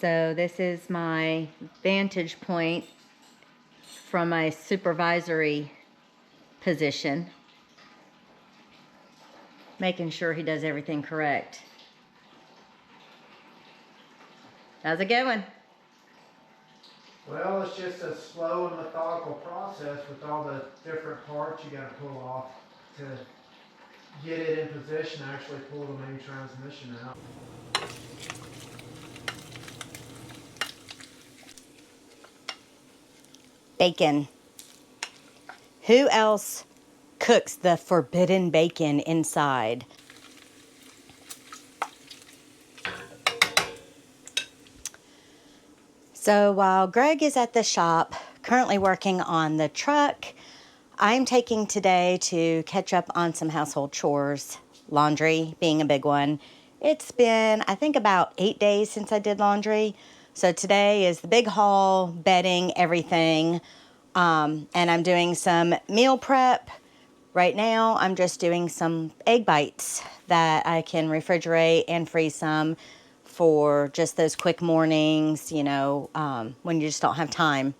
So this is my vantage point from my supervisory position, making sure he does everything correct. How's it going? Well, it's just a slow and methodical process with all the different parts you got to pull off to get it in position to actually pull the main transmission out. Bacon. Who else cooks the forbidden bacon inside? So while Greg is at the shop, currently working on the truck, I'm taking today to catch up on some household chores, laundry being a big one. It's been, I think, about 8 days since I did laundry. So today is the big haul, bedding, everything. And I'm doing some meal prep. Right now, I'm just doing some egg bites that I can refrigerate and freeze some for just those quick mornings, you know, when you just don't have time.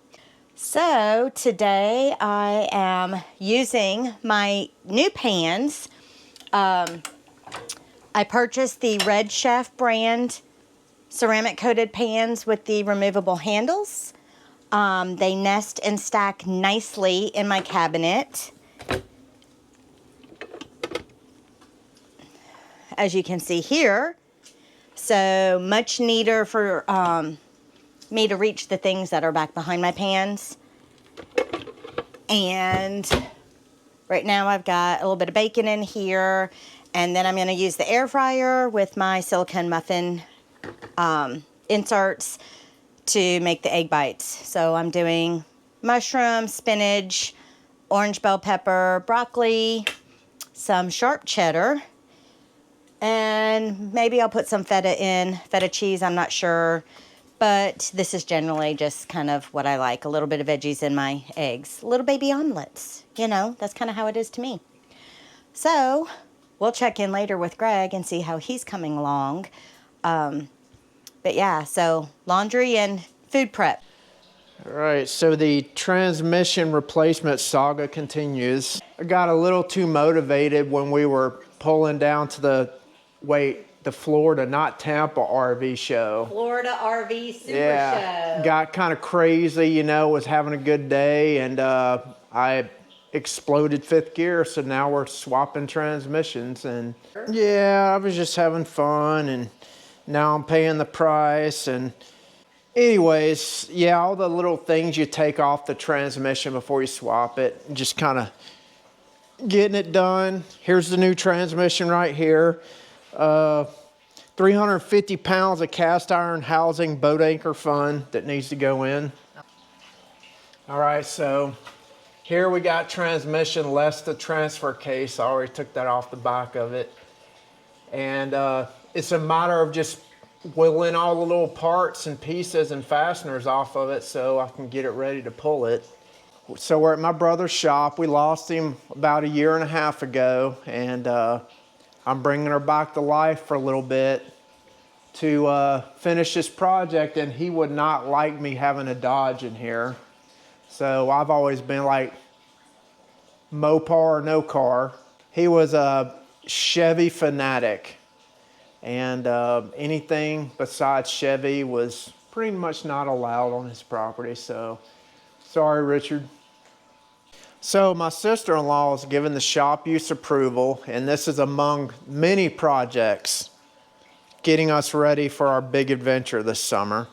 So today I am using my new pans. I purchased the Redchef brand ceramic coated pans with the removable handles. They nest and stack nicely in my cabinet. As you can see here. So much neater for me to reach the things that are back behind my pans. And right now I've got a little bit of bacon in here, and then I'm going to use the air fryer with my silicone muffin inserts to make the egg bites. So I'm doing mushroom, spinach, orange bell pepper, broccoli, some sharp cheddar, and maybe I'll put some feta cheese, I'm not sure. But this is generally just kind of what I like. A little bit of veggies in my eggs. Little baby omelets. You know, that's kind of how it is to me. So, we'll check in later with Greg and see how he's coming along. But yeah, so laundry and food prep. All right, so the transmission replacement saga continues. I got a little too motivated when we were pulling down to the Florida, not Tampa RV show. Florida RV Super Show. Got kind of crazy, you know, was having a good day, and I exploded fifth gear, so now we're swapping transmissions. And yeah, I was just having fun, and now I'm paying the price. And anyways, yeah, all the little things you take off the transmission before you swap it, just kind of getting it done. Here's the new transmission right here. 350 pounds of cast iron housing boat anchor fun that needs to go in. All right, so here we got transmission less the transfer case. I already took that off the back of it. And it's a matter of just whittling all the little parts and pieces and fasteners off of it so I can get it ready to pull it. So we're at my brother's shop. We lost him about 1.5 years ago, and I'm bringing her back to life for a little bit to finish this project, and he would not like me having a Dodge in here. So I've always been like Mopar or no car. He was a Chevy fanatic, and anything besides Chevy was pretty much not allowed on his property. So sorry, Richard. So my sister-in-law is given the shop use approval, and this is among many projects getting us ready for our big adventure this summer.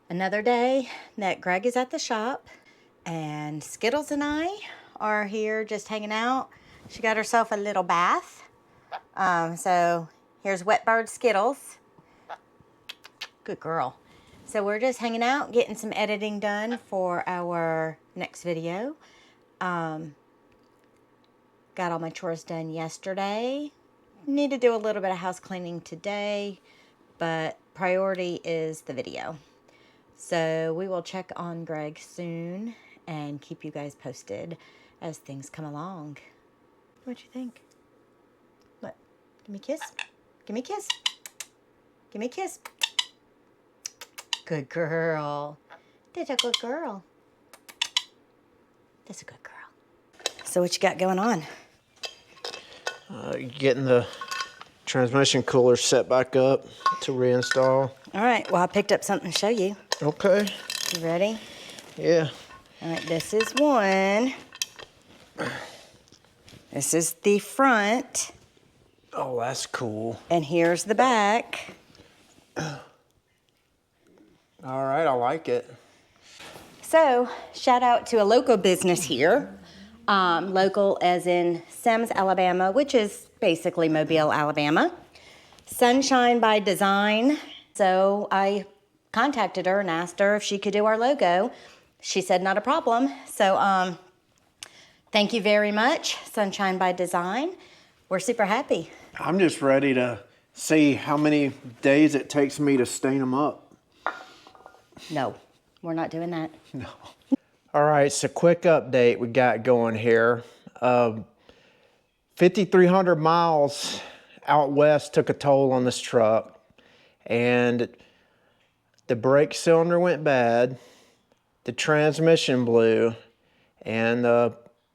Another day that Greg is at the shop, and Skittles and I are here just hanging out. She got herself a little bath. So here's Wet Bird Skittles. Good girl. So we're just hanging out, getting some editing done for our next video. Got all my chores done yesterday. Need to do a little bit of house cleaning today, but priority is the video. So we will check on Greg soon and keep you guys posted as things come along. What you think? What? Give me a kiss. Give me a kiss. Give me a kiss. Good girl. That's a good girl. That's a good girl. So what you got going on? Getting the transmission cooler set back up to reinstall. All right, well, I picked up something to show you. Okay. You ready? Yeah. All right, this is one. This is the front. Oh, that's cool. And here's the back. All right, I like it. So, shout out to a local business here. Local as in Semmes, Alabama, which is basically Mobile, Alabama. Sunshine by Design. So I contacted her and asked her if she could do our logo. She said not a problem. So thank you very much, Sunshine by Design. We're super happy. I'm just ready to see how many days it takes me to stain them up. No, we're not doing that. No. All right, so quick update we got going here. 5,300 miles out west took a toll on this truck, and the brake cylinder went bad, the transmission blew, and the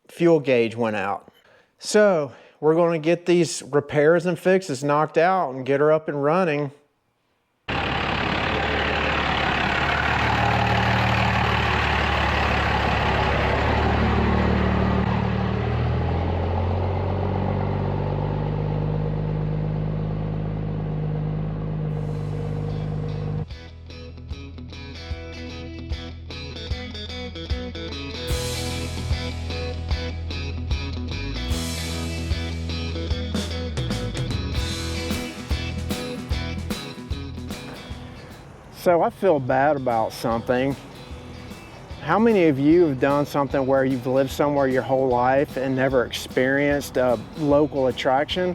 fuel gauge went out. So we're going to get these repairs and fixes knocked out and get her up and running. So I feel bad about something. How many of you have done something where you've lived somewhere your whole life and never experienced a local attraction?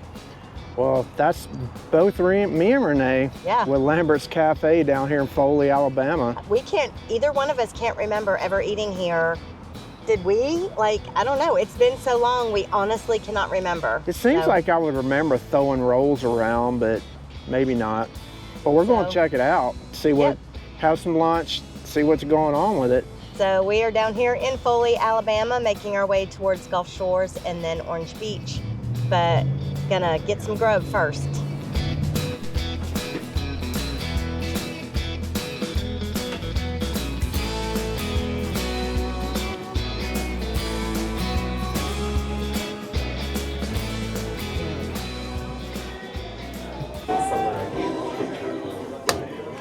Well, that's both me and Renee with Lambert's Cafe down here in Foley, Alabama. Either one of us can't remember ever eating here. Did we? I don't know. It's been so long, we honestly cannot remember. It seems like I would remember throwing rolls around, but maybe not. But we're going to check it out, see what, have some lunch, see what's going on with it. So we are down here in Foley, Alabama, making our way towards Gulf Shores and then Orange Beach. But gonna get some grub first.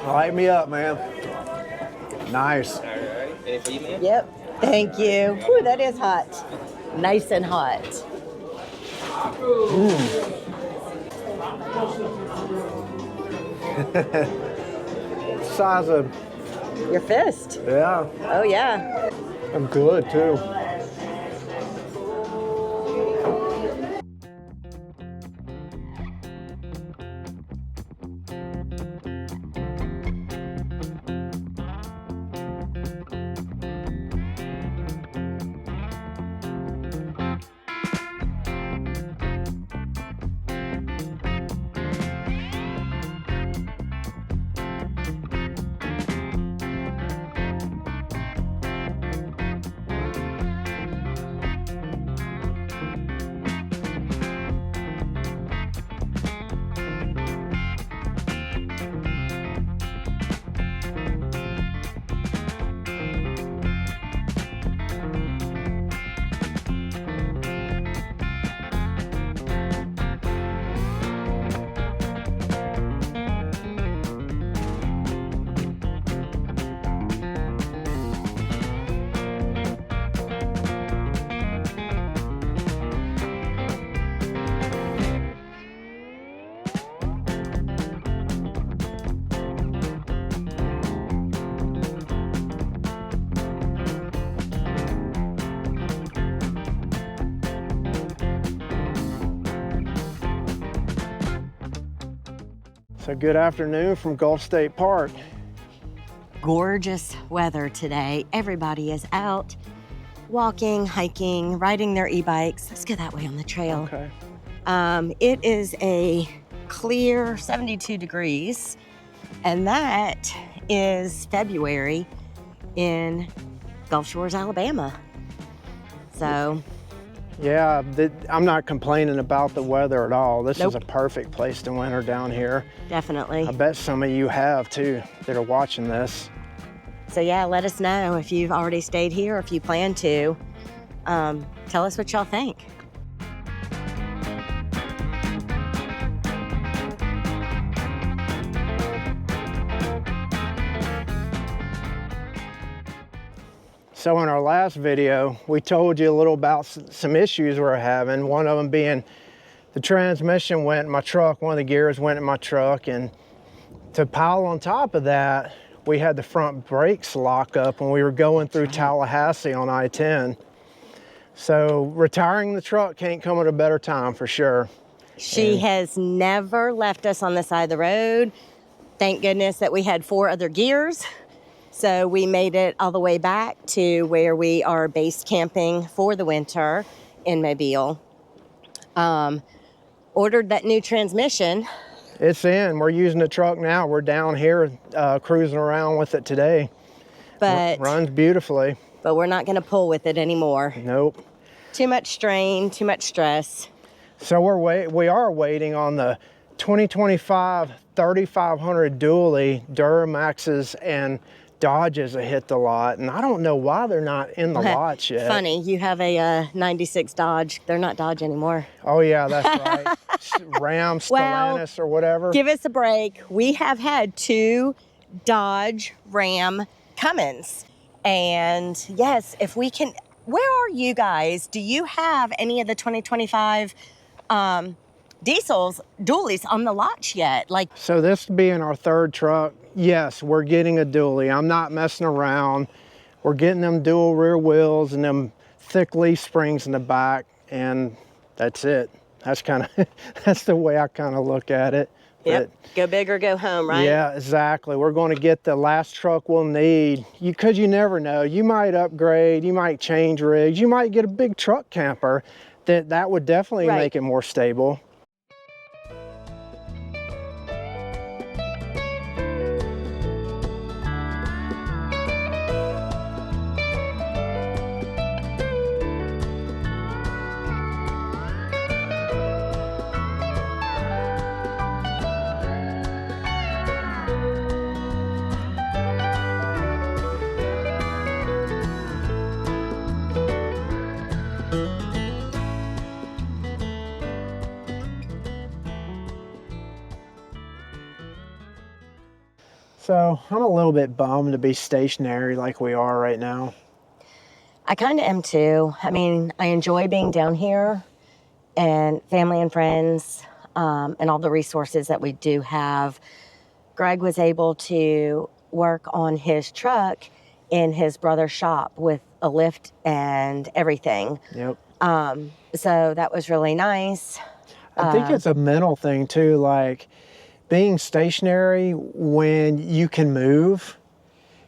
Light me up, man. Nice. All right. Any for you, ma'am? Yep. Thank you. Whew, that is hot. Nice and hot. Size of, Your fist. yeah, Oh, yeah. I'm good too. So good afternoon from Gulf State Park. Gorgeous weather today. Everybody is out walking, hiking, riding their e-bikes. Let's go that way on the trail. Okay. It is a clear 72 degrees, and that is February in Gulf Shores, Alabama. So, yeah, I'm not complaining about the weather at all. This Nope. is a perfect place to winter down here. definitely. I bet some of you have too that are watching this. So yeah, let us know if you've already stayed here, or if you plan to. Tell us what y'all think. So in our last video, we told you a little about some issues we're having. One of them being the transmission went in my truck, one of the gears went in my truck, and to pile on top of that, we had the front brakes lock up when we were going through Tallahassee on I-10. So retiring the truck can't come at a better time for sure. She has never left us on the side of the road. Thank goodness that we had 4 other gears. So we made it all the way back to where we are base camping for the winter in Mobile. Ordered that new transmission. It's in. We're using the truck now. We're down here cruising around with it today. But Runs beautifully. we're not going to pull with it anymore. Nope. Too much strain, too much stress. So we are waiting on the 2025 3500 dually Duramaxes and Dodges that hit the lot, and I don't know why they're not in the lots yet. Funny, you have a 96 Dodge. They're not Dodge anymore. Oh yeah, that's right. Ram, Stellantis, or whatever. Give us a break. We have had 2 Dodge Ram Cummins. And yes, if we can, where are you guys? Do you have any of the 2025 diesels, dualies on the lots yet? Like, So this being our 3rd truck, yes, we're getting a dually. I'm not messing around. We're getting them dual rear wheels and them thick leaf springs in the back, and that's it. That's kind of, that's the way I kind of look at it. yep, go big or go home, right? Yeah, exactly. We're going to get the last truck we'll need, because you never know. You might upgrade, you might change rigs, you might get a big truck camper that would definitely Right. make it more stable. So I'm a little bit bummed to be stationary like we are right now. I kind of am too. I mean, I enjoy being down here and family and friends, and all the resources that we do have. Greg was able to work on his truck in his brother's shop with a lift and everything. Yep. So that was really nice. I think it's a mental thing too, like being stationary when you can move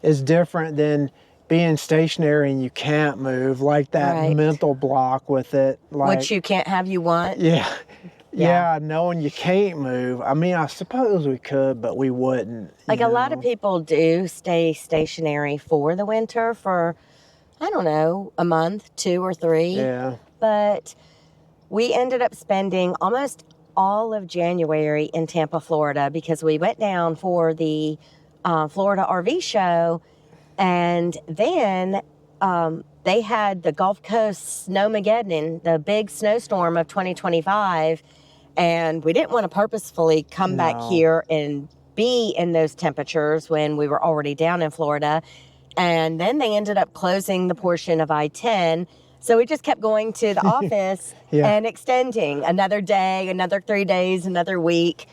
is different than being stationary and you can't move, like that Right. mental block with it. Like, What you can't have, you want. yeah, Yeah. yeah, knowing you can't move. I mean, I suppose we could, but we wouldn't. Like you a lot of know? people do stay stationary for the winter for, I don't know, a month, 2 or 3. Yeah. But we ended up spending almost all of January in Tampa, Florida, because we went down for the Florida RV show, and then they had the Gulf Coast Snowmageddon, the big snowstorm of 2025, and we didn't want to purposefully come back No. here and be in those temperatures when we were already down in Florida. And then they ended up closing the portion of I-10. So we just kept going to the office Yeah. and extending another day, another 3 days, another week.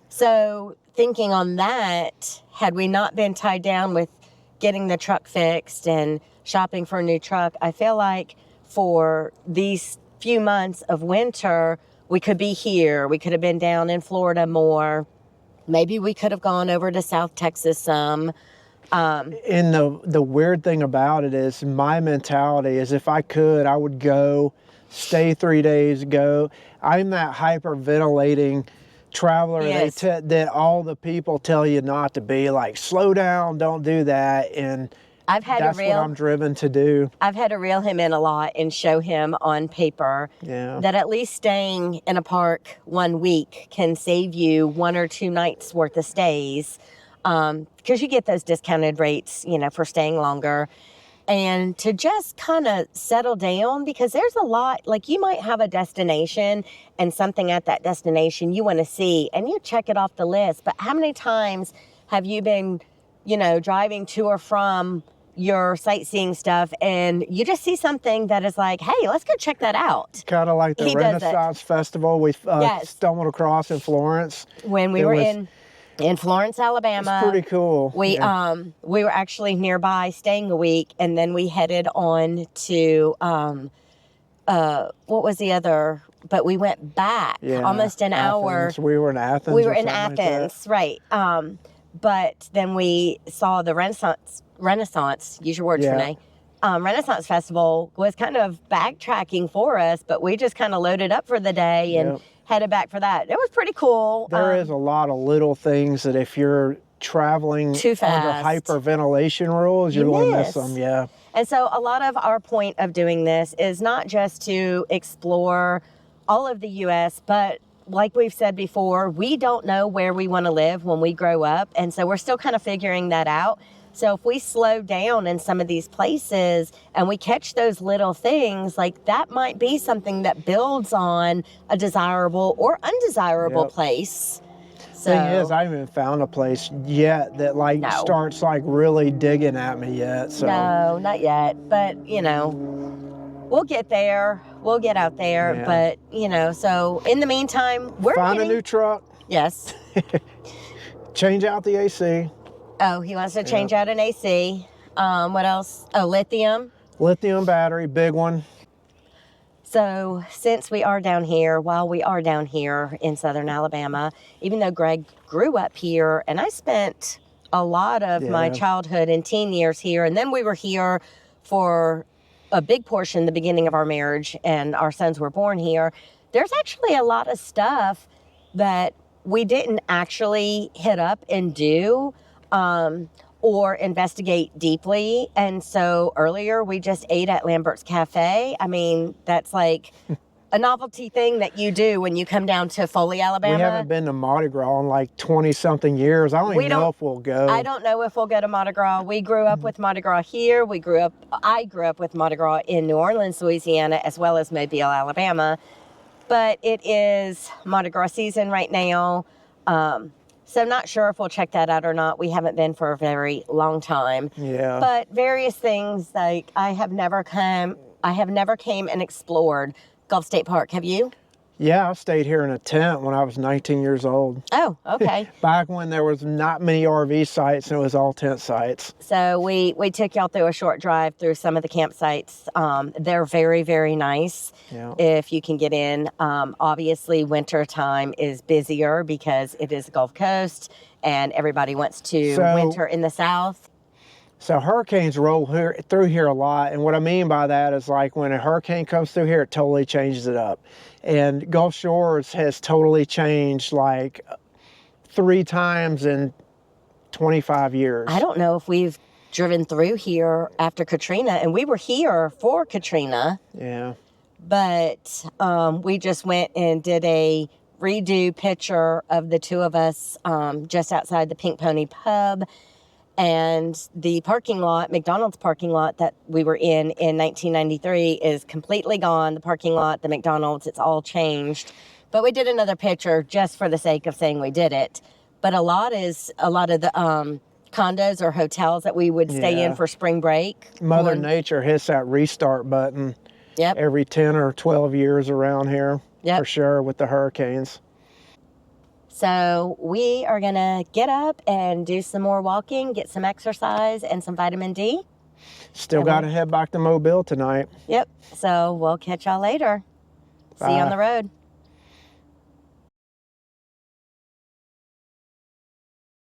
So thinking on that, had we not been tied down with getting the truck fixed and shopping for a new truck, I feel like for these few months of winter, we could be here. We could have been down in Florida more. Maybe we could have gone over to South Texas some. And the weird thing about it is my mentality is if I could, I would go, stay 3 days, go. I'm that hyperventilating traveler. Yes. That all the people tell you not to be, like, slow down, don't do that. And I've had that's what I'm driven to do. I've had to reel him in a lot and show him on paper that at least staying in a park 1 week can save you 1 or 2 nights worth of stays, because you get those discounted rates, you know, for staying longer. And to just kind of settle down, because there's a lot, like you might have a destination and something at that destination you want to see and you check it off the list. But how many times have you been, you know, driving to or from your sightseeing stuff and you just see something that is like, hey, let's go check that out? Kind of like the Renaissance Festival we stumbled across in Florence. When we were in Florence, Alabama. It's pretty cool. We were actually nearby staying a week, and then we headed on to what was the other? But we went back almost an hour. We were in Athens. We were in Athens, right? But then we saw the Renaissance. Use your words, Renee. Renaissance Festival was kind of backtracking for us, but we just kind of loaded up for the day and headed back for that. It was pretty cool. There is a lot of little things that if you're traveling too fast under hyperventilation rules, you're going to miss them. Yeah. And so a lot of our point of doing this is not just to explore all of the U.S., but like we've said before, we don't know where we want to live when we grow up. And so we're still kind of figuring that out. So if we slow down in some of these places and we catch those little things, like that might be something that builds on a desirable or undesirable place. So, thing is, I haven't found a place yet that starts like really digging at me yet. So no, not yet. But you know, we'll get there. We'll get out there. Yeah. But you know, so in the meantime, we're find a new truck. Yes. Change out the AC. Oh, he wants to change out an AC. What else? Oh, lithium. Lithium battery, big one. So since we are down here, while we are down here in southern Alabama, even though Greg grew up here, and I spent a lot of my childhood and teen years here, and then we were here for a big portion, the beginning of our marriage, and our sons were born here, there's actually a lot of stuff that we didn't actually hit up and do or investigate deeply. And so earlier we just ate at Lambert's Cafe. I mean, that's like a novelty thing that you do when you come down to Foley, Alabama. We haven't been to Mardi Gras in like 20-something years. I don't even know if we'll go. I don't know if we'll go to Mardi Gras. We grew up with Mardi Gras here. I grew up with Mardi Gras in New Orleans, Louisiana, as well as Mobile, Alabama. But it is Mardi Gras season right now. So not sure if we'll check that out or not. We haven't been for a very long time. Yeah. But various things, like I have never came and explored Gulf State Park. Have you? Yeah, I stayed here in a tent when I was 19 years old. Oh, okay. Back when there was not many RV sites and it was all tent sites. So we took y'all through a short drive through some of the campsites. They're very, very nice if you can get in. Obviously, winter time is busier because it is the Gulf Coast and everybody wants to winter in the South. So hurricanes roll through here a lot. And what I mean by that is like when a hurricane comes through here, it totally changes it up. And Gulf Shores has totally changed like 3 times in 25 years. I don't know if we've driven through here after Katrina, and we were here for Katrina. Yeah. But we just went and did a redo picture of the two of us just outside the Pink Pony Pub. And the parking lot, McDonald's parking lot that we were in 1993 is completely gone. The parking lot, the McDonald's, it's all changed. But we did another picture just for the sake of saying we did it. But a lot of the condos or hotels that we would stay in for spring break. Mother Nature hits that restart button every 10 or 12 years around here for sure with the hurricanes. So we are going to get up and do some more walking, get some exercise and some vitamin D. Still got to head back to Mobile tonight. Yep. So we'll catch y'all later. See you on the road.